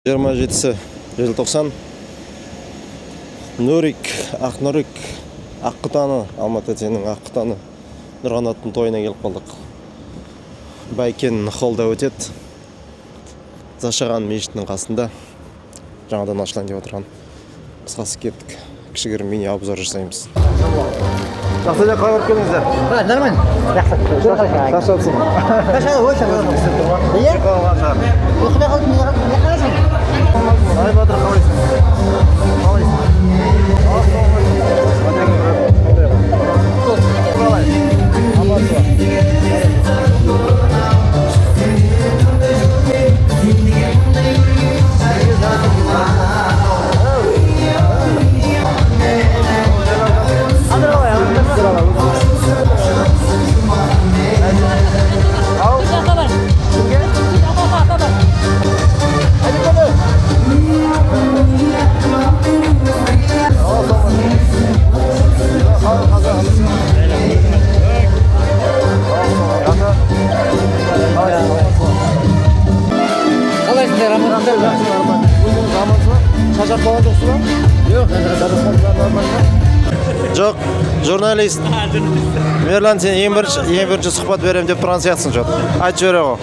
27 желтоқсан Нұрик, Ақнұрик, Аққытаны, Алматы сенің Аққытаны Нұрғанаттың тойына келіп қалдық. Байкен холда өтеді. Зашаған мешітінің қасында жаңадан ашылайын деп отырған. Қысқасы кеттік. Кішігірім мини обзор жасаймыз. Жақсы да қалай көріп келдіңіздер? Нормально. Жақсы отсын. Ай, Батыр, жоқ, журналист. Мерлан, сен ең бірінші сұхбат берем деп тұрған сияқтысың жоқ. Айтып жібере ғой.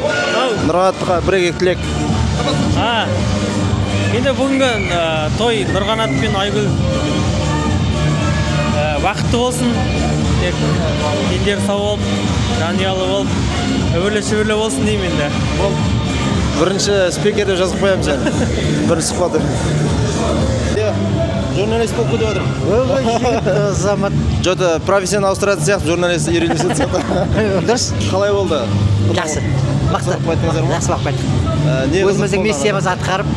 Нұрғанатқа бірге тілек. Енді бүгінгі той Нұрғанат пен Айгүл бақытты болсын. Тек дендері сау болып, жанұялы болып, өбірлі-шүбірлі болсын деймін енді. Бірінші спикер деп жазып қоямын сен. Бірінші сұхбат. Журналист болып кетіп отырмын. Замат. Жоты профессионал ауыстыратын сияқты журналист үйренесің сияқты. Дұрыс. Қалай болды? Жақсы. Мықты. Жақсы бақып қайттық. Өзіміздің миссиямызды атқарып,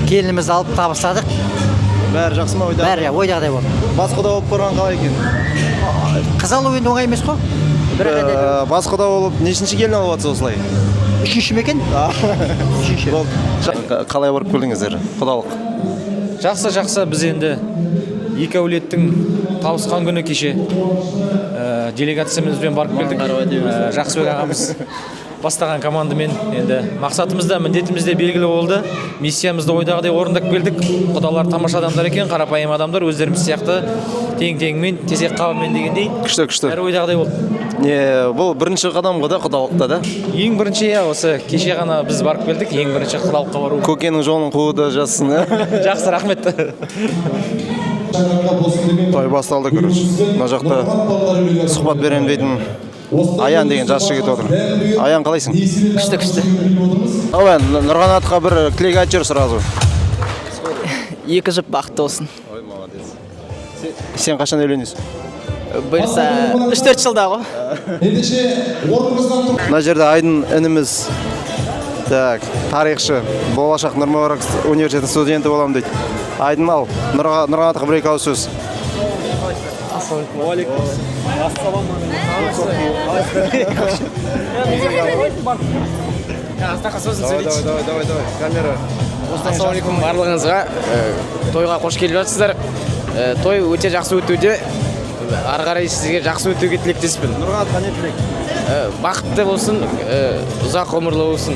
келінімізді алып табыстадық. Бәрі жақсы ма ойда? Бәрі ойдағыдай болды. Басқада болып көрген қалай екен? Қыз алу енді оңай емес қой. Басқада болып нешінші келін алып жатса осылай? Үшінші ме екен? Үшінші. Қалай барып келдіңіздер? Құдалық. Жақсы, біз енді екі әулеттің табысқан күні кеше делегациямызбен барып келдік. Жақсыбек ағамыз бастаған командамен енді мақсатымыз да міндетіміз де белгілі болды. Миссиямызды ойдағыдай орындап келдік. Құдалар тамаша адамдар екен, қарапайым адамдар, өздеріміз сияқты тең-теңмен, тезек қабымен дегендей. Күшті. Бәрі ойдағыдай болды. Бұл бірінші қадам ғой да құдалықта да? Ең бірінші осы кеше ғана біз барып келдік, ең бірінші құдалыққа бару. Көкенің жолын қууды жазсын. Жақсы, рахмет. Той басталды көріш. Мына жақта сұхбат берем дейтін Аян деген жас жігіт отыр. Аян, қалайсың? Күшті. Ауан, Нұрғанатқа бір тілек айтып жүр сразу. Екі жұп бақытты болсын. Ой, молодец. Сен қашан үйленесің? Бұйырса 3-4 жылда ғой. Мына жерде Айдын ініміз. Так, тарихшы, болашақ Нұрмұбарак университеті студенті болам дейді. Айдын ал, Нұрғанатқа бір екі ауыз сөз. Давай, камера. Ассалаумалейкум барлығыңызға. Тойға қош келіп жатсыздар. Той өте жақсы өтуде. Ары қарай сізге жақсы өтуге тілектеспін. Нұрғанатқа не тілек? Бақытты болсын, ұзақ ғұмырлы болсын.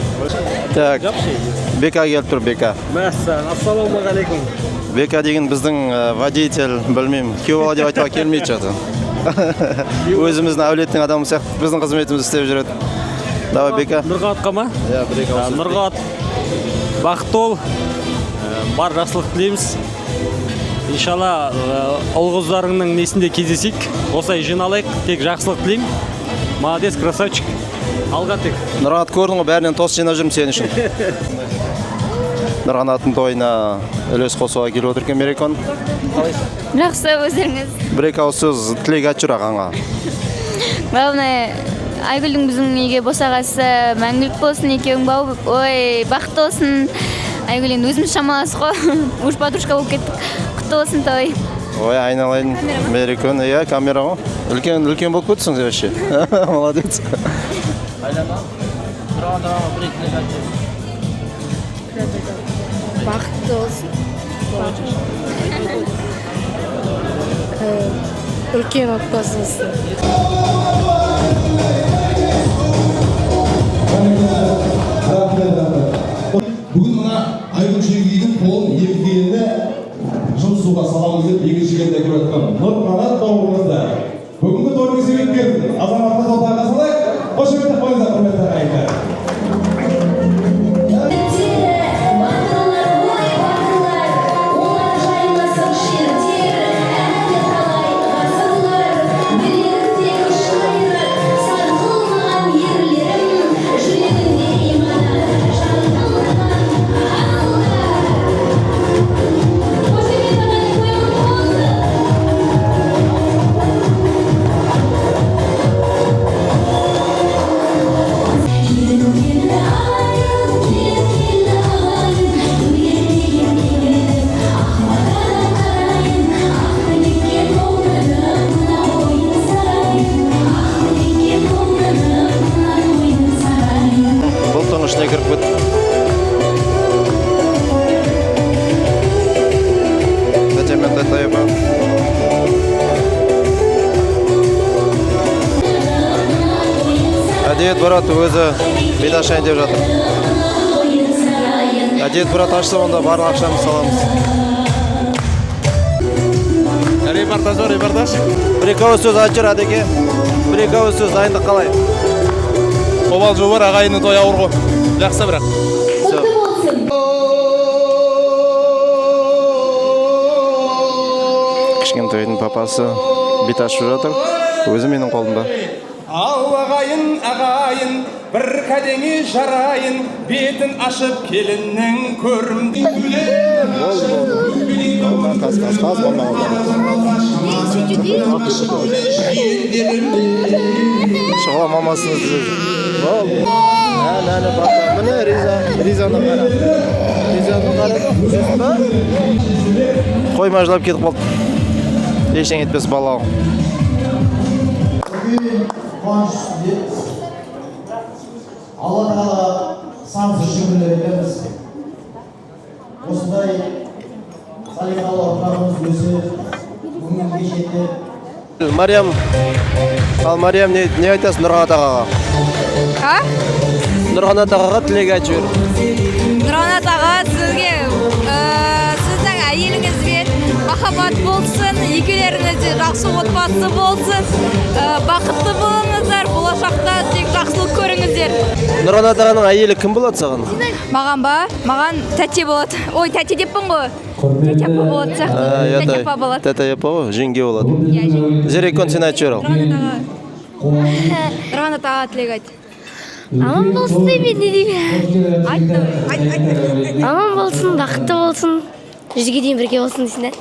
Так, Бека келіп тұр, Бека. Ассалаумағалейкум. Бека деген біздің водитель, білмеймін, күйеу бала деп айтуға келмейді жаты. Өзіміздің әулеттің адамы сияқты біздің қызметімізді істеп жүреді. Давай, Бека. Нұрғанатқа ма? Иә, бір екі ауыз. Нұрғанат бақытты бол, бар жақсылық тілейміз. Иншалла ұл-қыздарыңның несінде кездесейік. Осылай жиналайық, тек жақсылық тілеймін. Молодец, красавчик. Алға тек. Нұрғанат, көрдің ғой, бәрінен тос жинап жүрмін сен үшін. Нұрғанаттың тойына үлес қосуға келіп отыр екен Мерекон. Жақсы, өздеріңіз. Бір екі ауыз сөз тілек айтып жүр ағаңа. Главное, Айгүлдің біздің үйге босағасы мәңгілік болсын, екеуің бақытты болсын. Айгүл енді өзіміз шамаласы ғой. Уж подружка болып кеттік. Құтты болсын той. Ой, айналайын. Мерекон, иә, камера ғой. Үлкен болып көтсің вообще. Молодец. Бақытты болсын. Үлкен отбасы болсын. Бүгін мына Айгүл үлкен азаматтық отаға салайық. Қошеметтеп қойыңыздар құрметті ағайындар. Бұлттың ішіне кіріп кет. Тәтемен тәтайып. Әдет Барат өзі бидашайын деп жатыр. Әдет Барат ашса, онда барлық ақшамызды саламыз. Репортаж бар, репортаж. Бір-екі ауыз сөз айтып жүр, Әдеке. Бір-екі ауыз сөз дайындық қалай? Обал жол бар, ағайынның той ауыр ғой. Жақсы бірақ. Кішкентайдың папасы бит ашып жатыр. Өзі менің қолымда. Ал ағайын, бір кәдеңе жарайын, бетін ашып келіннің көрімді. Шұғыла мамасыны түзіп жүр. Әні бақта. Міне Ризаны қара. Ризаны қара. Қойма жылап кетіп қалды. Ештен етпес балауым. Алла Тағала сансыз шүкірлер етеміз. Осындай салиқалы ұрпағымыз өсіп, бүгінгі жетті. Мариям, ал Мариям не айтасың Нұрғанат ағаға? Нұрғанат ағаға тілек айтып жүр. Нұрғанат аға, сізге сіздің әйеліңізге махаббат болсын, екеулеріңіз де жақсы отбасы болсын, бақытты болыңыздар, болашақта тек жақсылық көріңіздер. Нұрғанат ағаның әйелі кім болады саған? Маған ба? Маған тәте болады. Ой, тәте деппін ғой. Тәте апа болады сияқты. Тәте апа болады. Тәте апа ғой, жеңге болады. Зерекон сен айтып жүр ал. Нұрғанат аға тілек айт. Аман болсын деймін, не деймін? Айт. Аман болсын, бақытты болсын. Жүзге дейін бірге болсын дейсің де.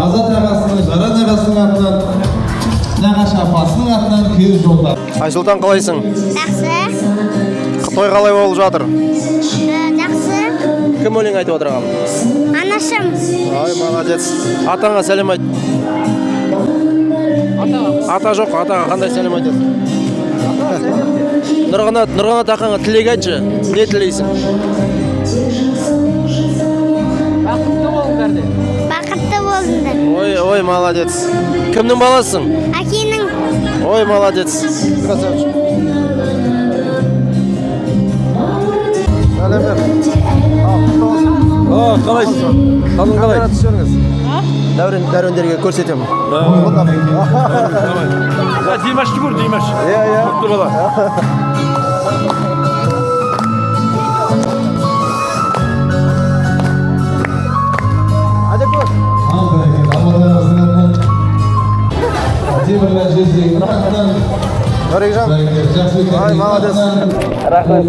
Азат ағасының, Жаран ағасының атынан, нағашы апасының атынан кез жолдар. Айсұлтан қалайсың? Жақсы. Той қалай болып жатыр? Жақсы. Кім өлең айтып отырған? Анашым. Ай, молодец. Атаңа сәлем айт. Ата жоқ, атаға қандай сәлем айтасың? Нұрғанат ақаңа тілек айтшы. Не тілейсің? Бақытты болыңдар. Ой, молодец. Кімнің баласың? Әкенің. Ой, молодец. Красавчик. Сәлем бер. Қалайсың? Қалың қалай? Дәурендерге көрсетемін. Димашты көр, Димаш. Иә. Құтты бала. Hadi koş. Al bereket, Allah'ın Темірлан Жезбеков атынан Нұрекжан, ай, молодец. Рахмет.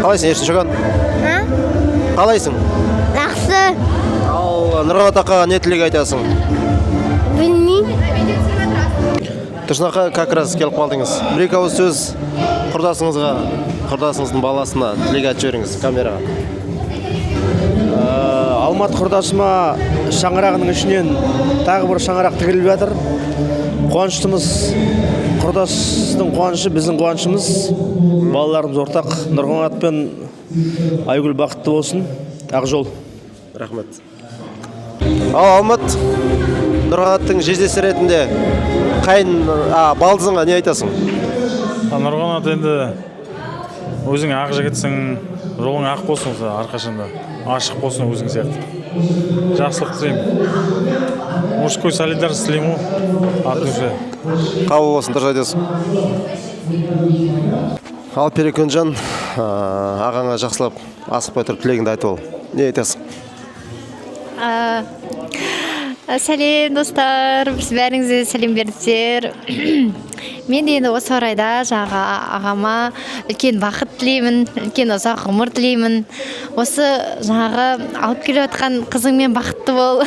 Қалайсың, ешін шыған? Қалайсың? Жақсы. Ал Нұрғат ақаға не тілек айтасың? Білмеймін. Тұшынақа как раз келіп қалдыңыз. Бір-екі ауыз сөз құрдасыңызға, құрдасыңыздың баласына тілек айтып жіберіңіз камераға. Алмат құрдасыма шаңырағының ішінен тағы бір шаңырақ тігіліп жатыр. Қуаныштымыз. Құрдастың қуанышы біздің қуанышымыз. Балаларымыз ортақ. Нұрғанат пен Айгүл бақытты болсын. Ақжол. Рахмет. Ал Алмат, Нұрғанаттың жездесі ретінде балдызыңа не айтасың? Нұрғанат енді өзің ақ жігітсің, жолың ақ болсын арқашында. Ашық болсын өзің сияқты. Жақсылық тілеймін. Мужской солидарность тілеймін от души. Қабыл болсын, дұрыс айтасың. Ал Перекөнжан, ағаңа жақсылап асықпай тұрып тілегіңді айтып ал. Не айтасың? Сәлем достар, бәріңізге сәлем бердіңіздер. Мен енді осы орайда жаңағы ағама үлкен бақыт тілеймін, үлкен ұзақ ғұмыр тілеймін. Осы жаңағы алып келе жатқан қызыңмен бақытты бол.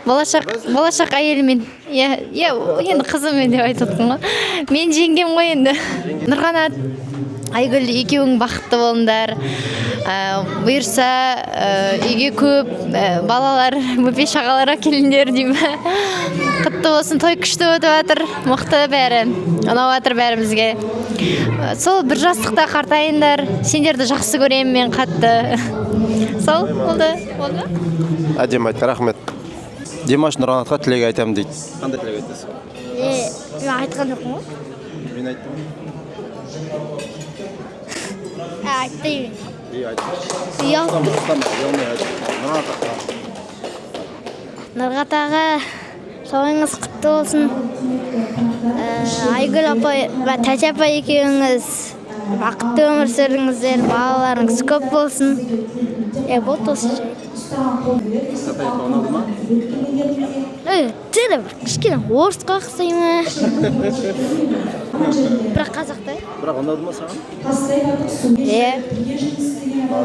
Болашақ әйелімен, енді қызыммен деп айтып отырмын ғой. Мен жеңгем ғой енді. Нұрғанат, Айгүл екеуің бақытты болыңдар. Бұйырса үйге көп балалар, бөпе шағалар әкеліңдер деймін. Құтты болсын, той күшті өтіп жатыр, мықты бәрі, ұнап жатыр бәрімізге. Сол бір жастықта қартайындар, сендерді жақсы көремін мен қатты. Сол, болды. Әдем айтты, рахмет. Димаш Нұрғанатқа тілек айтамын дейді. Қандай тілек айтасың? Мен айтқан жоқпын ғой. Мен айттым. Айттым. Нұрғат аға, жолыңыз құтты болсын. Айгүл апай, Тәте апай екеуіңіз бақытты өмір сүріңіздер, балаларыңыз көп болсын. Болды осы жай. Тәте апа ұнады ма? Тірі бір кішкене орысқа ұқсайды ма? Бірақ қазақтай. Бірақ ұнады ма саған?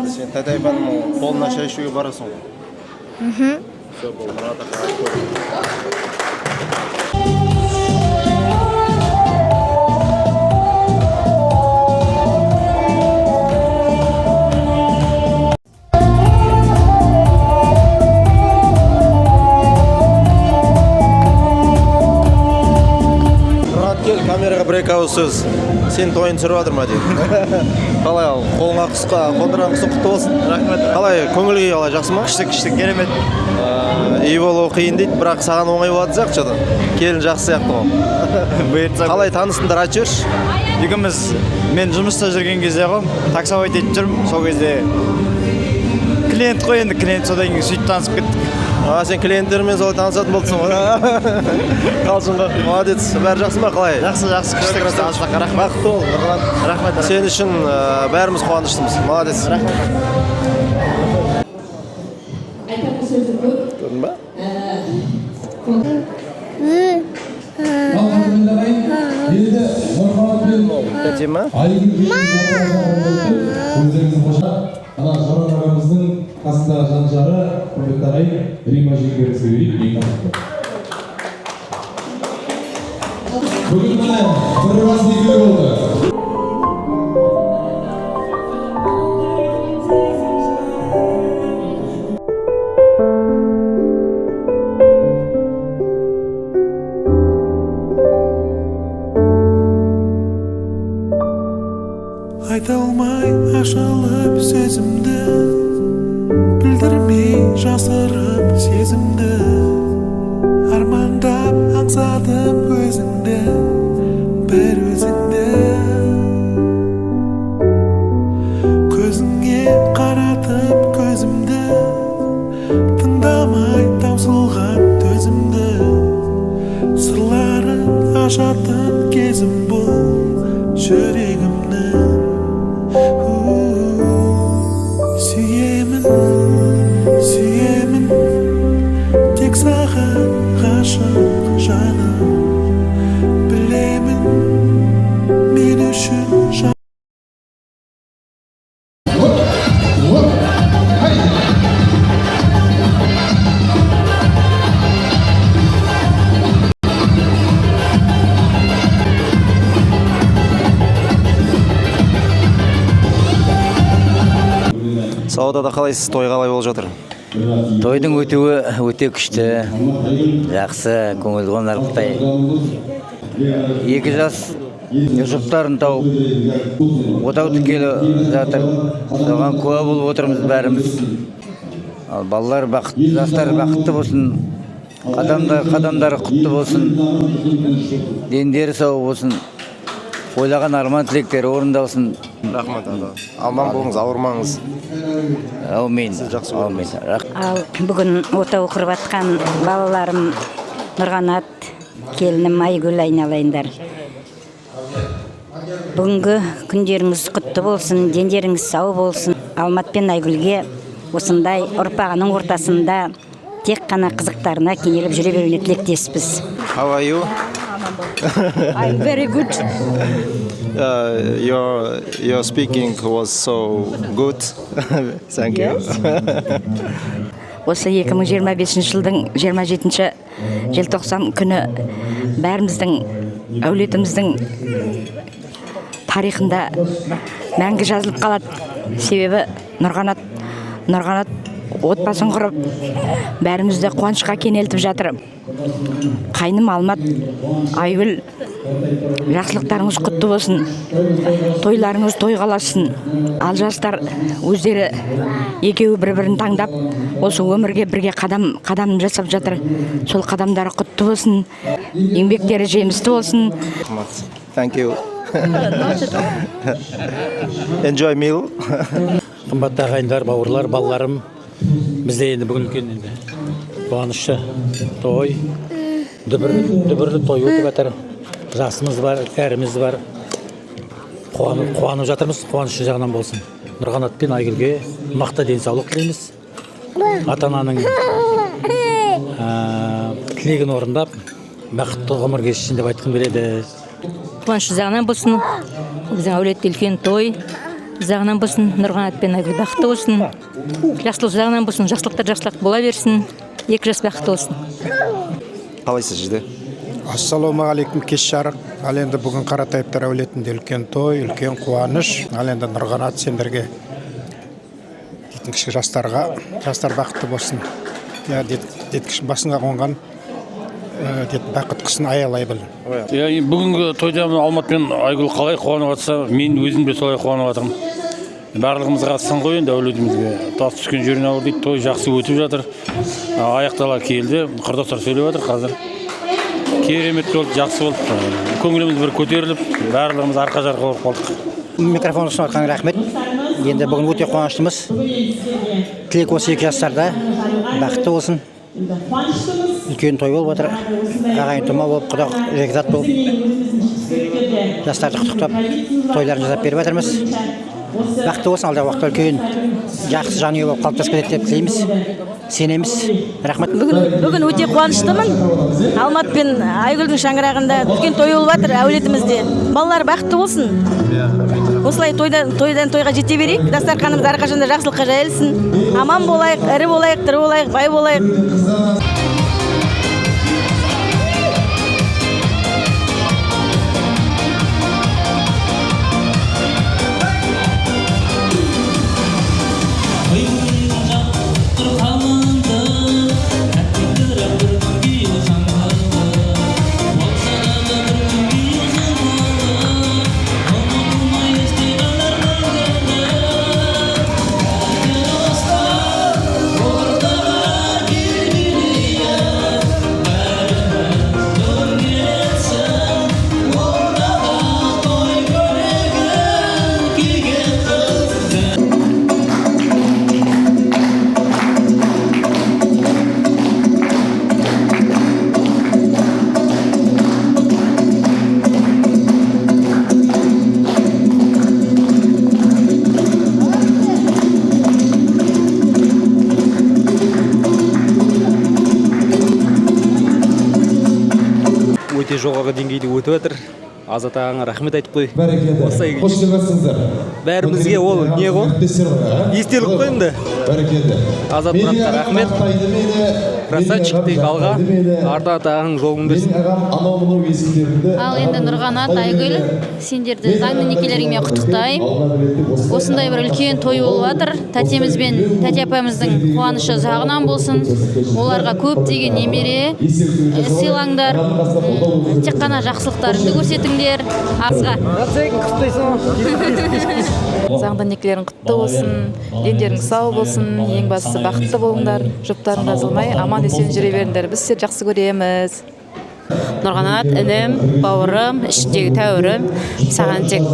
Сен Тәте апаның қолына шай ішуге барасың ғой? Все, бұл Нұрғат аға. Камераға бір-екі ауыз сөз. Сен тойын түсіріп жатыр ма дейді. Қалай ал, қолыңа қондырған құсы құтты болсын. Рахмет. Қалай, көңіл-күй қалай, жақсы ма? Күшті, керемет. Үй болу қиын дейді, бірақ саған оңай болады сияқты. Келін жақсы сияқты ғой. Қалай танысыңдар, айтып жүрші? Екеуміз мен жұмыста жүрген кезде ғой, таксовать етіп жүрмін. Сол кезде клиент қой енді, клиент содан кейін сөйтіп танысып кеттік. Сен клиенттермен солай танысатын болдың ғой. Қалжың ғой. Молодец. Бәрі жақсы ма, қалай? Жақсы, күшті. Бақытты бол, Нұрғанат. Рахмет. Сен үшін бәріміз қуаныштымыз. Молодец. Көрдің ба? Тәте ма? Ана Жаран ағамыздың қасындағы жан-жары құрметті ағай Рима жеңгемізге берейік ең қатты. Бүгін міне бір бас некелі болды. Айта алмай ашылып сөзімді, білдірмей жасырып сезімді, армандап аңсадым өзіңді, жүрегімді сүйемін сүйемін тек саған ғашық жаным білемін мен үшін Саудада қалайсыз? Той қалай болып жатыр? Тойдың өтуі өте күшті, жақсы, көңіл қонарлықтай. 2 жас жұптарын тауып, отау тікелі жатыр. Соған куә болып отырмыз бәріміз. Ал балалар бақытты, жастар бақытты болсын, қадамдары құтты болсын, дендері сау болсын, ойлаған арман тілектері орындалсын. Рахмет ата. Аман болыңыз, ауырмаңыз. Аумин. Аумин. Ал бүгін отау құрып атқан балаларым Нұрғанат, келінім Айгүл айналайындар. Бүгінгі күндеріңіз құтты болсын, дендеріңіз сау болсын. Алмат пен Айгүлге осындай ұрпағының ортасында тек қана қызықтарына кенеліп жүре беруіне тілектеспіз. How are you? I'm very good. Your speaking was so good. Thank you. Осы 2025 жылдың 27 желтоқсан күні бәріміздің әулетіміздің тарихында мәңгі жазылып қалады. Себебі Нұрғанат отбасын құрып, бәрімізді қуанышқа кенелтіп жатыр. Қайным Алмат, Айгүл, жақсылықтарыңыз құтты болсын, тойларыңыз той қаласын. Ал жастар өздері екеуі бір-бірін таңдап, осы өмірге бірге қадам жасап жатыр. Сол қадамдары құтты болсын, еңбектері жемісті болсын. Thank you. Enjoy meal. Қымбатты ағайындар, бауырлар, балаларым, бізде енді бүгін үлкен қуанышты той, дүбірлі той өтіп жатыр. Жасымыз бар, кәріміз бар. Қуанып жатырмыз, қуанышы жағынан болсын. Нұрғанат пен Айгүлге мықты денсаулық тілейміз. Ата-ананың тілегін орындап, бақытты ғұмыр кешсін деп айтқым келеді. Қуанышы жағынан болсын, біздің әулетте үлкен той жағынан болсын, Нұрғанат пен Айгүл бақытты болсын. Жақсылық жағынан болсын, жақсылық бола берсін. 2 жас бақытты болсын. Қалайсыз жиде? Ассалаумағалейкум, кеш жарық. Ал енді бүгін Қаратайыптар әулетінде үлкен той, үлкен қуаныш. Ал енді Нұрғанат сендерге дейтін кіші жастар бақытты болсын. Деткіш басыңа қонған бақыт құсын аялай біл. Бүгінгі тойда Алмат пен Айгүл қалай қуанып жатса, мен өзім де солай қуанып жатырмын. Барлығымызға сын ғой енді әулетімізге. Тас түскен жерін ауыр дейді, той жақсы өтіп жатыр. Аяқтала келді, құрдастар сөйлеп жатыр қазір. Керемет болды, жақсы болды. Көңіліміз бір көтеріліп, барлығымыз арқа-жарқа болып қалдық. Микрофон ұсынып жатқан рахмет. Енді бүгін өте қуаныштымыз. Тілек осы 2 жастарда бақытты болсын. Үлкен той болып жатыр. Ағайын тума болып, құда жекзат болып. Жастарды құттықтап, тойларын жасап беріп жатырмыз. Бақытты болсын, алдағы уақытта үлкен жақсы жанұя болып қалыптасып кетеді деп тілейміз. Сенеміз. Рахмет. Бүгін өте қуаныштымын. Алмат пен Айгүлдің шаңырағында үлкен той болып жатыр әулетімізде. Балалар бақытты болсын. Осылай тойдан тойға жете берейік. Дастарханымыз әрқашанда жақсылыққа жайылсын. Аман болайық, ірі болайық, тірі болайық, бай болайық. жоғары деңгейде өтіп жатыр. Азат ағаңа рахмет айтып қой. Бәрекелді. Қош келіпсіңіздер. Бәрімізге ол не ғой? Естелік қой енді. Бәрекелді. Азат мұратқа рахмет. Красавчик дейік алға. Ардат ағаның жолын берсін. Ал енді Нұрғанат, Айгүл, сендерді заңды некелеріңмен құттықтаймын. Осындай бір үлкен той болып жатыр. Тәтеміз бен тәте апамыздың қуанышы жағынан болсын. Оларға көптеген немере сыйлаңдар. Тек қана жақсылықтарыңды көрсетіңдер. Азға. Заңды некелерің құтты болсын, дендерің сау болсын, ең бастысы бақытты болыңдар, жұптарың жазылмай, аман есен жүре беріңдер. Біз сені жақсы көреміз. Нұрғанат, інім, бауырым, ішіндегі тәуірім, саған тек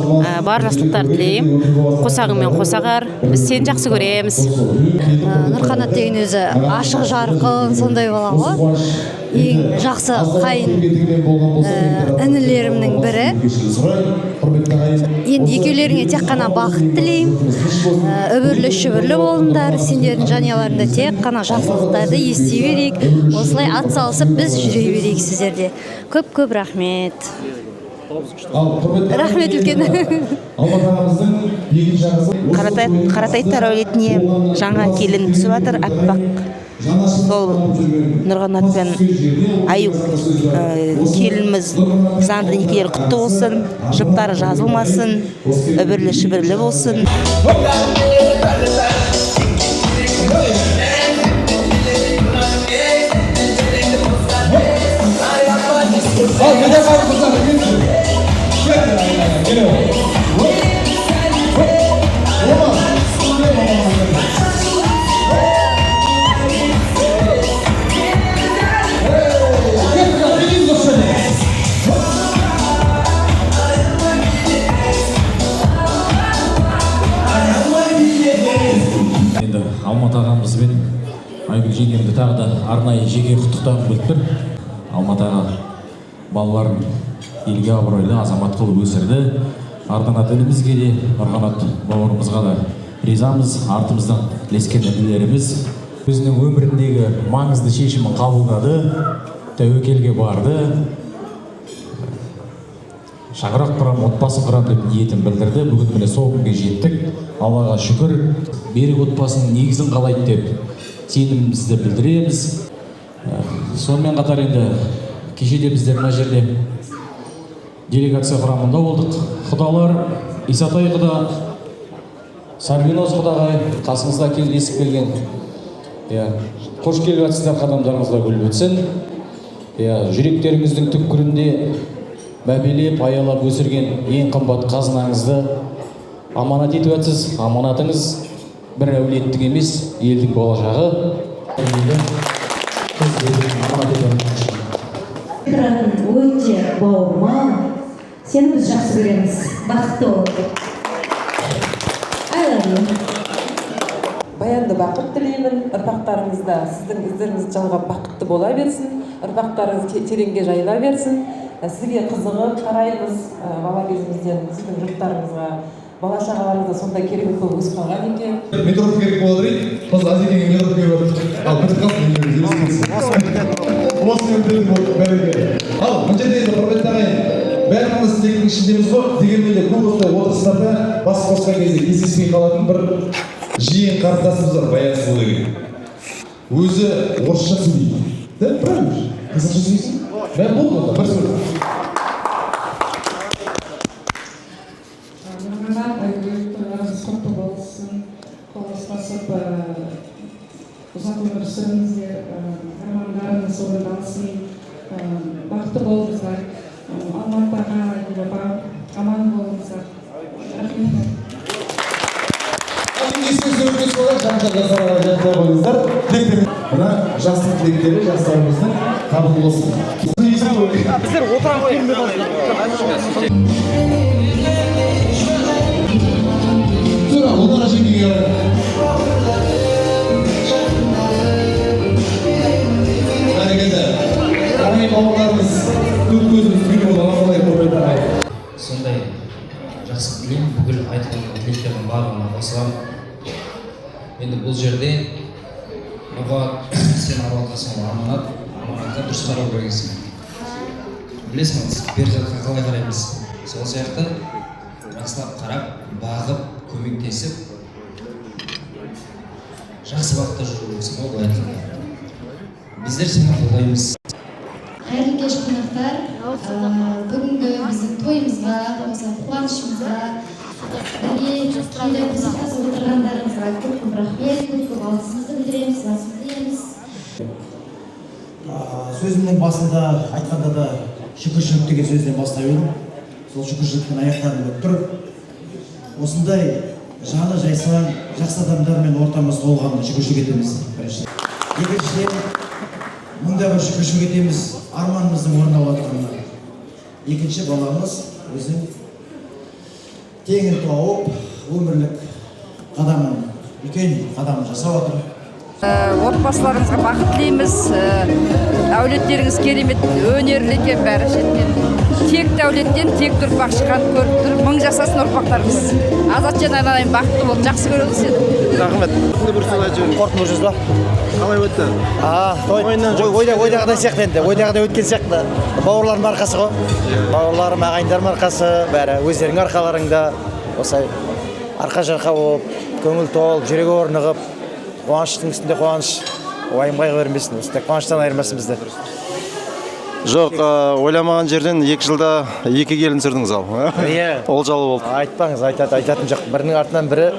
бар жақсылықтар тілеймін. Қосағыңмен қосағар, біз сені жақсы көреміз. Нұрғанат деген өзі ашық жарқын, сондай бала ғой. Ең жақсы қайын інілерімнің бірі. Енді екеулеріңе тек қана бақыт тілеймін. Үбірлі шүбірлі болыңдар, сендердің жанұяларыңда тек қана жақсылықтарды ести берейік. Осылай ат салысып біз жүре берейік сіздерде. Көп рахмет. Рахмет үлкен. Қаратайттар әулетіне жаңа келін түсіп жатыр, аппақ. Сол Нұрғанат пен Аюп келініміз заңды некелері құтты болсын, жұптары жазылмасын, үбірлі шүбірлі болсын. Енді Алматы ағамызбен Айгүл жеңгемді тағы да арнайы жеке құттықтағым келіп тұр. Алматы аға балаларын елге абыройлы азамат қылып өсірді. Ардағанат інімізге де, Нұрғанат бауырымызға да ризамыз. Артымыздан ілескен інілеріміз өзінің өміріндегі маңызды шешімін қабылдады, тәуекелге барды. Шаңырақ құрам, отбасы құрам деп ниетін білдірді. Бүгін міне сол күнге жеттік. Аллаға шүкір, берік отбасының негізін қалайды деп сенімімізді білдіреміз. Сонымен қатар енді кешеде біздер мына жерде делегация құрамында болдық. Құдалар, Исатай құда, Сарбиноз құдағай, қасымызда келдесіп келген. Қош келіп жатсыздар, қадамдарыңызға гүл өтсін. Жүректеріңіздің түпкірінде мәбелеп, аялап өсірген ең қымбат қазынаңызды аманат етіп жатсыз. Аманатыңыз бір әулеттік емес, елдің болашағы. Өте бауырмал, сені біз жақсы көреміз. Бақытты бол. Баянды бақыт тілеймін. Ұрпақтарыңызда сіздің іздеріңіз жалғап бақытты бола берсін. Ұрпақтарыңыз тереңге жайыла берсін. Сізге қызығып қараймыз бала кезімізден сіздің жұрттарыңызға, бала шағаларыңызда сондай керемет болып өсіп қалған екен. Метроп керек болады дейді. Қыз Азекеңе метроп керек. Ал бітіп қалсын. Осымен бітіп бәрекелді. Ал бұл жерде құрметті ағайын, бәріміз тектің ішіндеміз ғой. Дегенмен де көп осылай отырыстарда бас қосқан кезде кездеспей қалатын бір жиен қарындасымыз бар, Баян Сұлу деген. Өзі орысша сөйлейді. Да, правильно? Қазақша сөйлейсің? Бәрі болды онда, бір сөйлейді. Нұрғанат, Айгүл, тойларыңыз құтты болсын. Қол ұстасып, ұзақ өмір сүріңіздер, армандарыңыз орындалсын. Бақытты болыңыздар. Алматыға, Айгүл апа, аман болыңыздар. Рахмет. Еске сөйлеуге солай жан-жаға жасай қойыңыздар. Мына жастың тілектері жастарымыздың қабыл болсын. Біздер отыра қойып. Тұра, олар жеңгеге бәрекелді. Ағайын бауырларымыз көп көзіміз түгел болған қалай құрметті ағайын. Сондай жақсы тілеймін, бүкіл айтылған тілектердің барлығына қосыламын. Енді бұл жерде Нұрғанат, сен араласың аманат, аманатқа дұрыс қарау керексің. білесіңіз перзентке қалай қараймыз, сол сияқты жақсылап қарап, бағып, көмектесіп, жақсы бағытта жүру ол былай айтқанда. Біздер сені қолдаймыз. Қайырлы кеш қонақтар, бүгінгі біздің тойымызға, осы қуанышымызға, бірге келіп қосылып отырғандарыңызға көп рахмет, көп алғысымызды білдіреміз, басымызды иеміз. Сөзімнің басында айтқанда да шүкіршілік деген сөзден бастай едім. Сол шүкіршіліктің аяқтарын өттіріп, осындай жаны жайсаң, жақсы адамдармен ортамыз толғанын шүкіршілік етеміз. Екіншіден, мұнда бір шүкіршілік етеміз арманымыздың орындалып жатқанына. Екінші баламыз өзінің теңін тауып, өмірлік қадамын, үлкен қадамын жасап отыр. Отбасыларыңызға бақыт тілейміз. Әулеттеріңіз керемет, өнерлі екен бәрі шетінен. Текті әулеттен текті ұрпақ шыққан көріп тұр. Мың жасасын ұрпақтарымыз. Азатжан айналайын бақытты бол, жақсы көреді сені. Рахмет. Бір сөз айтып қорытынды сөз ба? Қалай өтті? Ойдағыдай сияқты енді, ойдағыдай өткен сияқты. Бауырларым арқасы ғой. Бауырларым, ағайындарым арқасы, бәрі өздерің арқаларыңда осылай арқа-жарқа болып, көңіл толып, жүрегі орнығып, қуаныштың үстінде қуаныш, уайымға бермесін, осындай қуаныштан айырмасын бізді. Жоқ, ойламаған жерден 2 жылда 2 келін сүрдіңіз ал. Ол жалы болды. Айтпаңыз, айтатын жоқ. Бірінің артынан бірі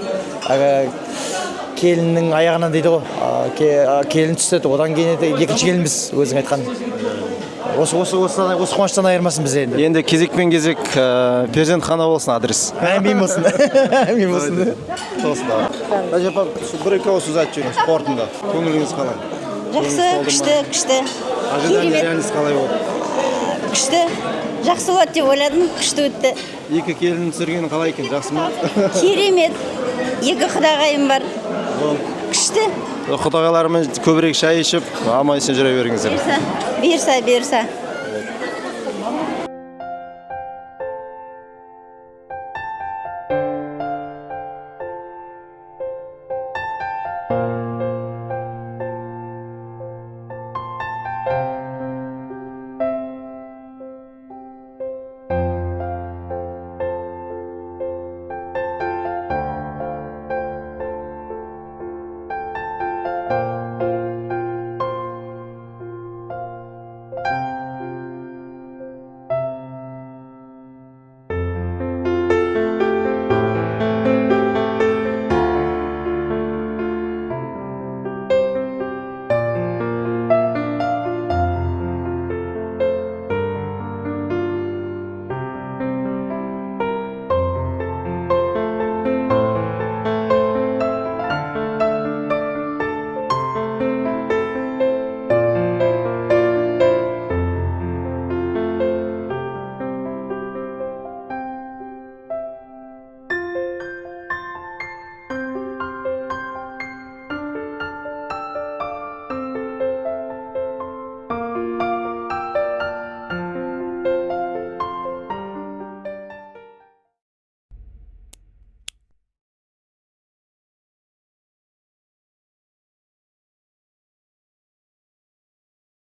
келіннің аяғынан дейді ғой. Келін түсті, одан кейін екінші келінбіз, өзің айтқан. Осы қуаныштан айырмасын біз енді. Енді кезекпен кезек перзент хана болсын адрес. Әмин болсын. Әмин болсын. Әжепа, бір-екі ауыз сөз айтып жүріңіз спортында. Көңіліңіз қалай? Жақсы, күшті. Ожиданияларыңыз қалай болды? Күшті. Жақсы болады деп ойладым, күшті өтті. 2 келін сүргені қалай екен, жақсы ма? Керемет. 2 құдағайым бар. Күшті. Құдағайларымен көбірек шай ішіп, аман-есен жүре беріңіздер. Берса.